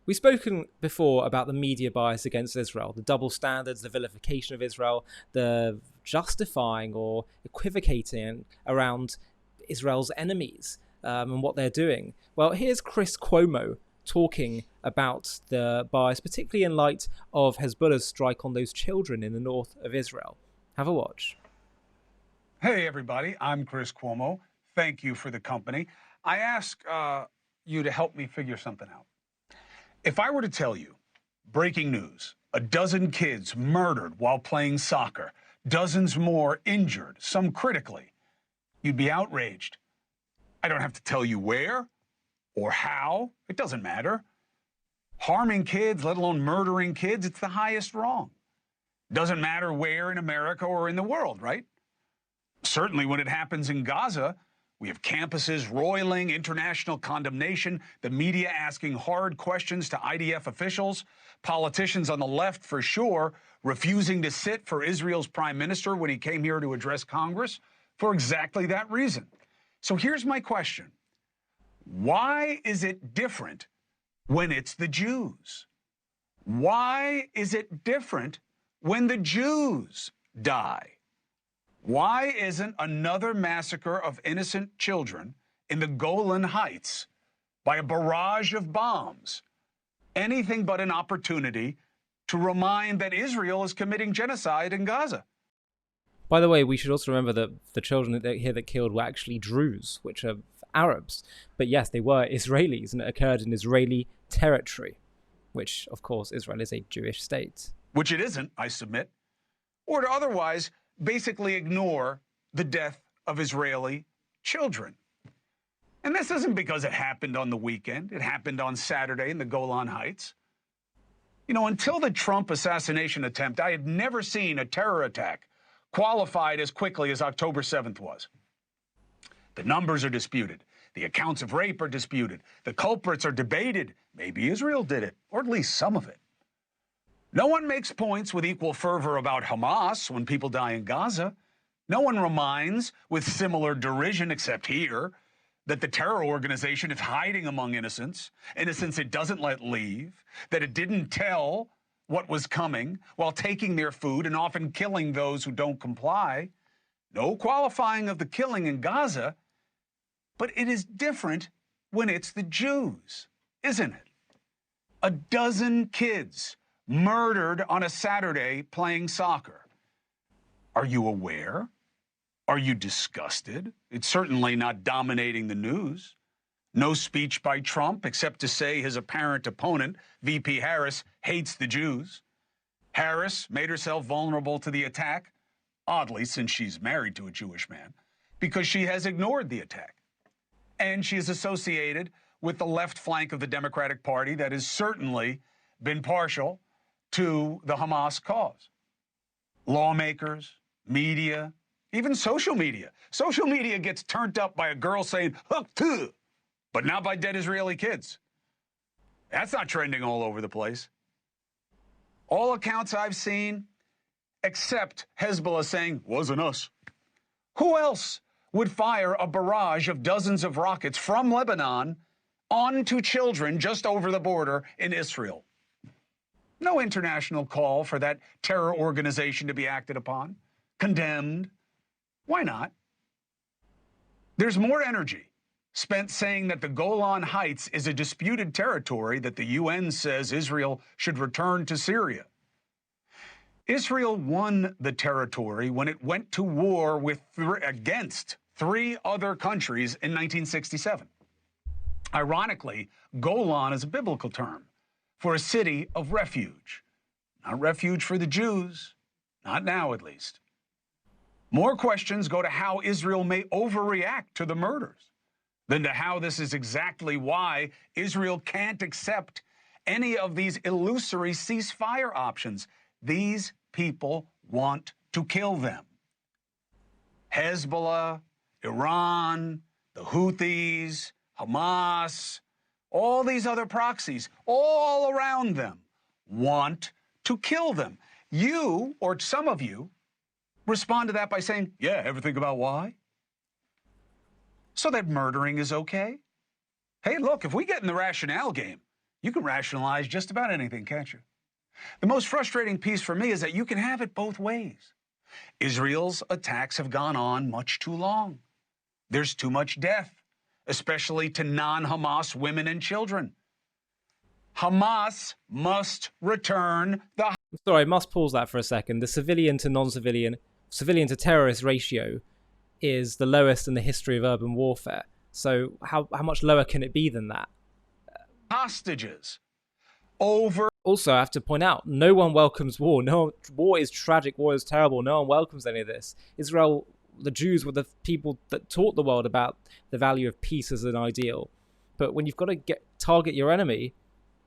We've spoken before about the media bias against Israel, the double standards, the vilification of Israel, the justifying or equivocating around Israel's enemies and what they're doing. Well, here's Chris Cuomo talking about the bias, particularly in light of Hezbollah's strike on those children in the north of Israel. Have a watch. Hey, everybody. I'm Chris Cuomo. Thank you for the company. I ask you to help me figure something out. If I were to tell you, breaking news, a dozen kids murdered while playing soccer, dozens more injured, some critically, you'd be outraged. I don't have to tell you where or how. It doesn't matter. Harming kids, let alone murdering kids, it's the highest wrong. Doesn't matter where in America or in the world, right? Certainly when it happens in Gaza, we have campuses roiling, international condemnation, the media asking hard questions to IDF officials, politicians on the left for sure refusing to sit for Israel's prime minister when he came here to address Congress for exactly that reason. So here's my question. Why is it different when it's the Jews? Why is it different when the Jews die? Why isn't another massacre of innocent children in the Golan Heights by a barrage of bombs anything but an opportunity to remind that Israel is committing genocide in Gaza? By the way, we should also remember that the children that killed were actually Druze, which are Arabs. But yes, they were Israelis, and it occurred in Israeli territory, which, of course, Israel is a Jewish state. Which it isn't, I submit. Or to otherwise basically ignore the death of Israeli children. And this isn't because it happened on the weekend. It happened on Saturday in the Golan Heights. You know, until the Trump assassination attempt, I had never seen a terror attack qualified as quickly as October 7th was. The numbers are disputed. The accounts of rape are disputed. The culprits are debated. Maybe Israel did it, or at least some of it. No one makes points with equal fervor about Hamas when people die in Gaza. No one reminds with similar derision, except here, that the terror organization is hiding among innocents it doesn't let leave, that it didn't tell what was coming while taking their food and often killing those who don't comply. No qualifying of the killing in Gaza, but it is different when it's the Jews, isn't it? A dozen kids murdered on a Saturday playing soccer. Are you aware? Are you disgusted? It's certainly not dominating the news. No speech by Trump except to say his apparent opponent, VP Harris, hates the Jews. Harris made herself vulnerable to the attack, oddly since she's married to a Jewish man, because she has ignored the attack. And she is associated with the left flank of the Democratic Party that has certainly been partial to the Hamas cause. Lawmakers, media, even social media. Social media gets turned up by a girl saying, "Hook to," but not by dead Israeli kids. That's not trending all over the place. All accounts I've seen, except Hezbollah saying, "Wasn't us." Who else would fire a barrage of dozens of rockets from Lebanon onto children just over the border in Israel? No international call for that terror organization to be acted upon, condemned. Why not? There's more energy spent saying that the Golan Heights is a disputed territory that the UN says Israel should return to Syria. Israel won the territory when it went to war against three other countries in 1967. Ironically, Golan is a biblical term for a city of refuge. Not refuge for the Jews, not now at least. More questions go to how Israel may overreact to the murders than to how this is exactly why Israel can't accept any of these illusory ceasefire options. These people want to kill them. Hezbollah, Iran, the Houthis, Hamas, all these other proxies, all around them, want to kill them. You, or some of you, respond to that by saying, "Yeah, ever think about why?" So that murdering is okay? Hey, look, if we get in the rationale game, You can rationalize just about anything, can't you? The most frustrating piece for me is that you can have it both ways. Israel's attacks have gone on much too long. There's too much death, especially to non-Hamas women and children. Hamas must return the... Sorry, I must pause that for a second. The civilian to non-civilian, civilian to terrorist ratio is the lowest in the history of urban warfare. So how much lower can it be than that? hostages over... Also, I have to point out, no one welcomes war. No, war is tragic. War is terrible. No one welcomes any of this. Israel, the Jews were the people that taught the world about the value of peace as an ideal. But when you've got to target your enemy,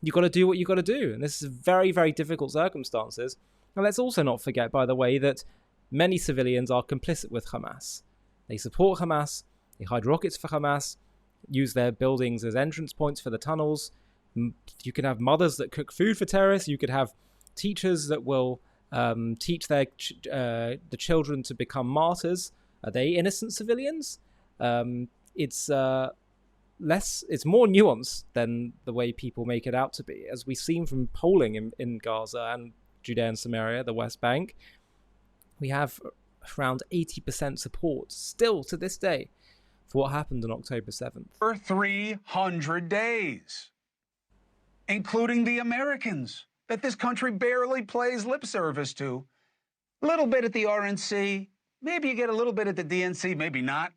you've got to do what you've got to do. And this is very, very difficult circumstances. And let's also not forget, by the way, that many civilians are complicit with Hamas. They support Hamas. They hide rockets for Hamas, use their buildings as entrance points for the tunnels. You can have mothers that cook food for terrorists. You could have teachers that will teach the children to become martyrs. Are they innocent civilians? It's more nuanced than the way people make it out to be. As we've seen from polling in Gaza and Judea and Samaria, the West Bank, we have around 80% support still to this day for what happened on October 7th. For 300 days, including the Americans that this country barely plays lip service to. A little bit at the RNC, maybe you get a little bit at the DNC, maybe not.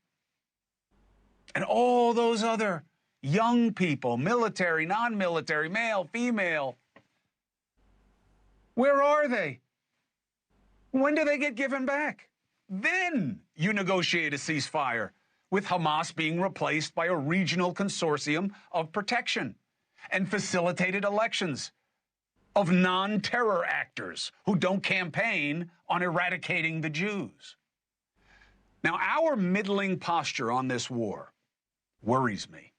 And all those other young people, military, non-military, male, female, where are they? When do they get given back? Then you negotiate a ceasefire, with Hamas being replaced by a regional consortium of protection and facilitated elections of non-terror actors who don't campaign on eradicating the Jews. Now, our middling posture on this war worries me.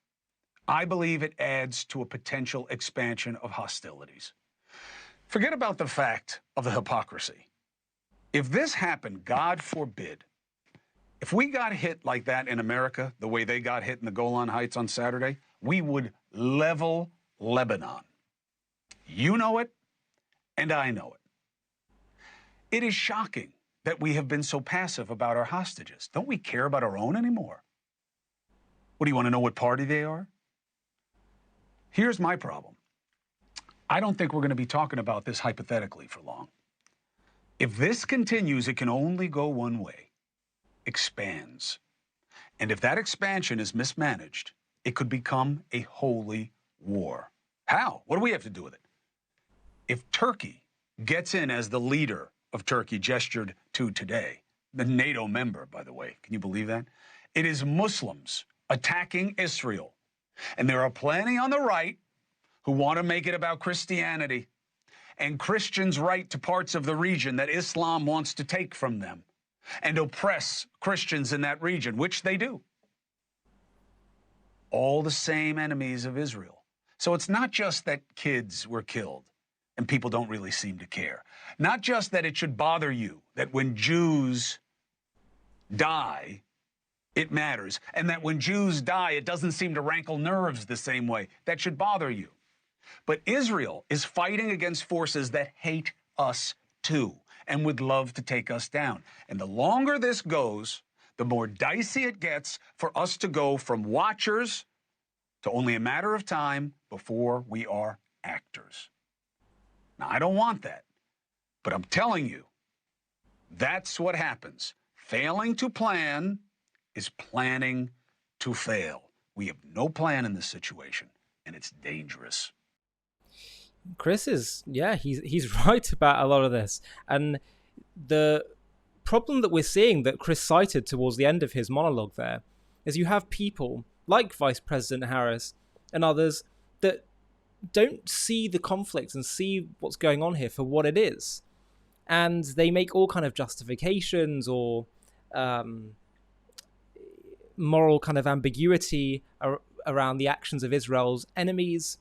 I believe it adds to a potential expansion of hostilities. Forget about the fact of the hypocrisy. If this happened, God forbid, if we got hit like that in America, the way they got hit in the Golan Heights on Saturday, we would level Lebanon. You know it, and I know it. It is shocking that we have been so passive about our hostages. Don't we care about our own anymore? What, do you want to know what party they are? Here's my problem. I don't think we're going to be talking about this hypothetically for long. If this continues, it can only go one way. Expands. And if that expansion is mismanaged, it could become a holy war. How? What do we have to do with it? If Turkey gets in as the leader of Turkey gestured to today, the NATO member, by the way, can you believe that? It is Muslims attacking Israel. And there are plenty on the right who want to make it about Christianity and Christians' right to parts of the region that Islam wants to take from them and oppress Christians in that region, which they do. All the same enemies of Israel. So it's not just that kids were killed and people don't really seem to care. Not just that it should bother you that when Jews die, it matters. And that when Jews die, it doesn't seem to rankle nerves the same way. That should bother you. But Israel is fighting against forces that hate us too and would love to take us down. And the longer this goes, the more dicey it gets for us to go from watchers to only a matter of time before we are actors. Now, I don't want that, but I'm telling you, that's what happens. Failing to plan is planning to fail. We have no plan in this situation, and it's dangerous. Chris is, he's right about a lot of this. And the problem that we're seeing that Chris cited towards the end of his monologue there is you have people like Vice President Harris and others that don't see the conflict and see what's going on here for what it is. And they make all kind of justifications or moral kind of ambiguity around the actions of Israel's enemies.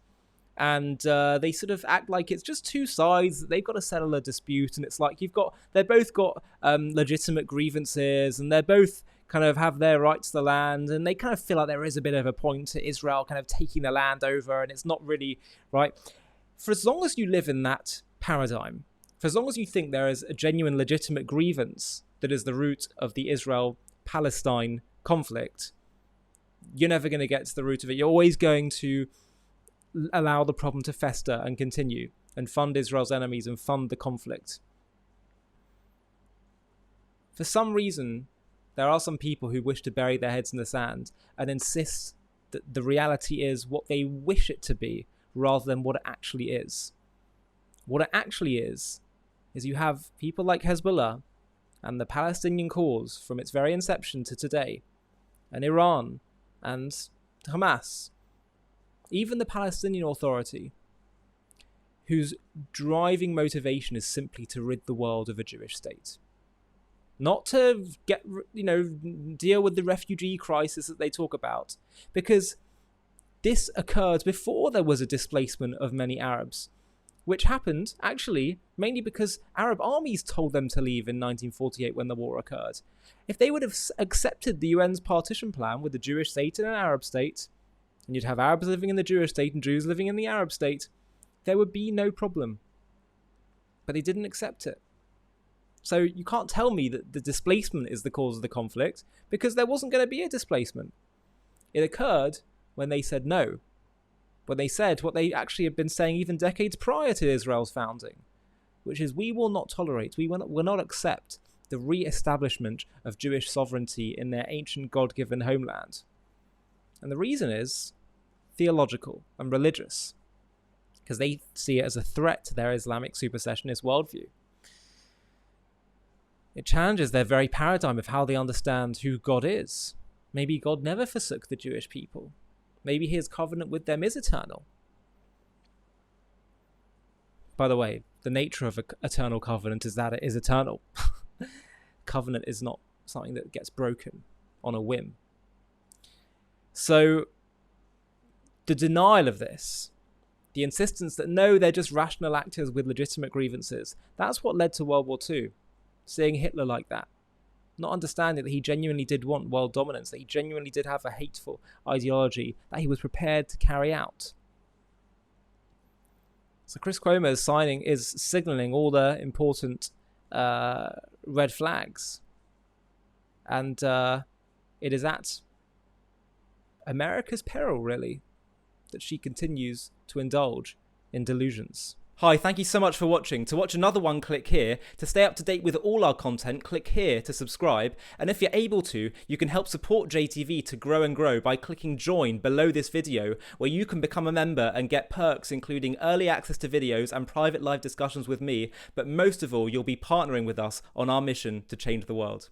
And they sort of act like it's just two sides. They've got to settle a dispute, and it's like they've both got legitimate grievances, and they're both kind of have their right to the land, and they kind of feel like there is a bit of a point to Israel kind of taking the land over, and it's not really right. For as long as you live in that paradigm, for as long as you think there is a genuine legitimate grievance that is the root of the Israel-Palestine conflict, you're never going to get to the root of it. You're always going to allow the problem to fester and continue and fund Israel's enemies and fund the conflict. For some reason, there are some people who wish to bury their heads in the sand and insist that the reality is what they wish it to be rather than what it actually is. What it actually is you have people like Hezbollah and the Palestinian cause from its very inception to today, and Iran and Hamas, even the Palestinian Authority, whose driving motivation is simply to rid the world of a Jewish state. Not to deal with the refugee crisis that they talk about, because this occurred before there was a displacement of many Arabs, which happened actually mainly because Arab armies told them to leave in 1948 when the war occurred. If they would have accepted the UN's partition plan with the Jewish state and an Arab state, and you'd have Arabs living in the Jewish state and Jews living in the Arab state, there would be no problem. But they didn't accept it. So you can't tell me that the displacement is the cause of the conflict, because there wasn't going to be a displacement. It occurred when they said no. When they said what they actually had been saying even decades prior to Israel's founding, which is, we will not tolerate, we will not accept the re-establishment of Jewish sovereignty in their ancient God-given homeland. And the reason is theological and religious, because they see it as a threat to their Islamic supersessionist worldview. It challenges their very paradigm of how they understand who God is. Maybe God never forsook the Jewish people. Maybe his covenant with them is eternal. By the way, the nature of an eternal covenant is that it is eternal. Covenant is not something that gets broken on a whim. So the denial of this, the insistence that no, they're just rational actors with legitimate grievances, that's what led to World War II. Seeing Hitler like that. Not understanding that he genuinely did want world dominance, that he genuinely did have a hateful ideology that he was prepared to carry out. So Chris Cuomo is signaling all the important red flags. And it is at America's peril, really, that she continues to indulge in delusions. Hi, thank you so much for watching. To watch another one, click here. To stay up to date with all our content, click here to subscribe. And if you're able to, you can help support JTV to grow and grow by clicking join below this video, where you can become a member and get perks including early access to videos and private live discussions with me. But most of all, you'll be partnering with us on our mission to change the world.